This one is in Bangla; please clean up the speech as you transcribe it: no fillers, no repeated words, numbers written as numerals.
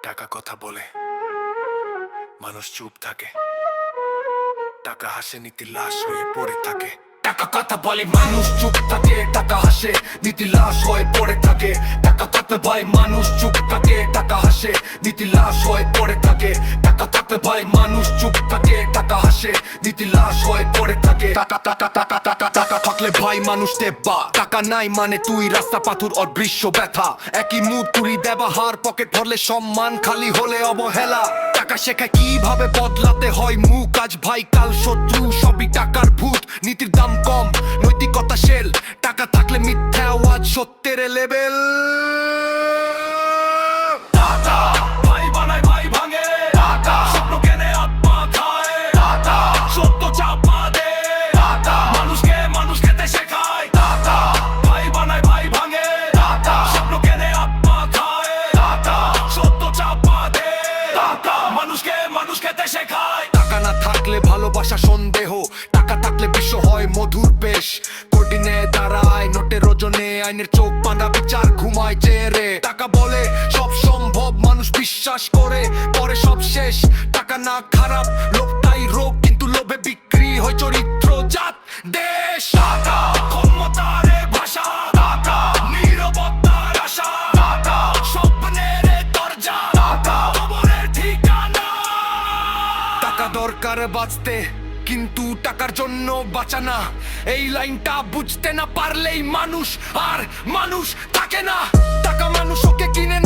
টাকা কথা বলে মানুষ চুপ থাকে, টাকা হাসে নীতি লাশ হয়ে পড়ে থাকে। টাকা কথা বলে মানুষ চুপ থাকে, টাকা হাসে নীতি লাশ হয়ে পড়ে থাকে। টাকা কথা বলে মানুষ চুপ থাকে, টাকা হাসে নীতি লাশ হয়ে পড়ে থাকে। টাকা কথা বলে মানুষ চুপ থাকে, টাকা হাসে নীতি লাশ হয়ে পড়ে থাকে। টাকা টাকা টাকা টাকা টাকা থাকলে ভাই মানুষ দেবা, টাকা নাই মানে তুই রাস্তা পাথর অদৃশ্য ব্যথা। একই মুখ তুই ব্যবহার, পকেট ভরলে সম্মান, খালি হলে অবহেলা। টাকা শেখায় কিভাবে বদলাতে হয় মুখ, আজ ভাই কাল শত্রু, সবই টাকার ভূত। নীতির দাম কম, নৈতিকতা শেল, টাকা থাকলে মিথ্যা আওয়াজ সত্যের লেভেল। টাকা ভাই বানায় ভাই ভাঙে, টাকা স্বপ্ন কেনে আত্মা খায়, টাকা সত্য চাপা দে, টাকা মানুষকে মানুষ খেতে শেখায়। টাকা ভাই বানায় ভাই ভাঙে, টাকা স্বপ্ন কেনে আত্মা খায়, টাকা সত্য চাপা দে, টাকা মানুষকে মানুষ খেতে শেখায়। টাকা না থাকলে ভালোবাসা সন্দেহ, টাকা থাকলে বিশ্ব হয় মধুর পেশ। কোটিনে দাঁড়ায় নোটের ওজনে, আইনের চোখ বাঁধা বিচার ঘুমায় চেরে। টাকা বলে সব সম্ভব, মানুষ বিশ্বাস করে পরে সব শেষ। টাকা না খারাপ, লোভটাই রোগ, কিন্তু লোভে বিক্রি হয় চরিত্র, জাত, দেশ। টাকা ক্ষমতার এক ভাষা, টাকা নীরবতার আশা, টাকা স্বপ্নের দরজা, টাকা কবরের ঠিকানা। টাকা দরকার বাঁচতে, কিন্তু টাকার জন্য বাঁচা না। এই লাইনটা বুঝতে না পারলেই মানুষ আর মানুষ থাকে না। টাকা মানুষ ওকে কিনে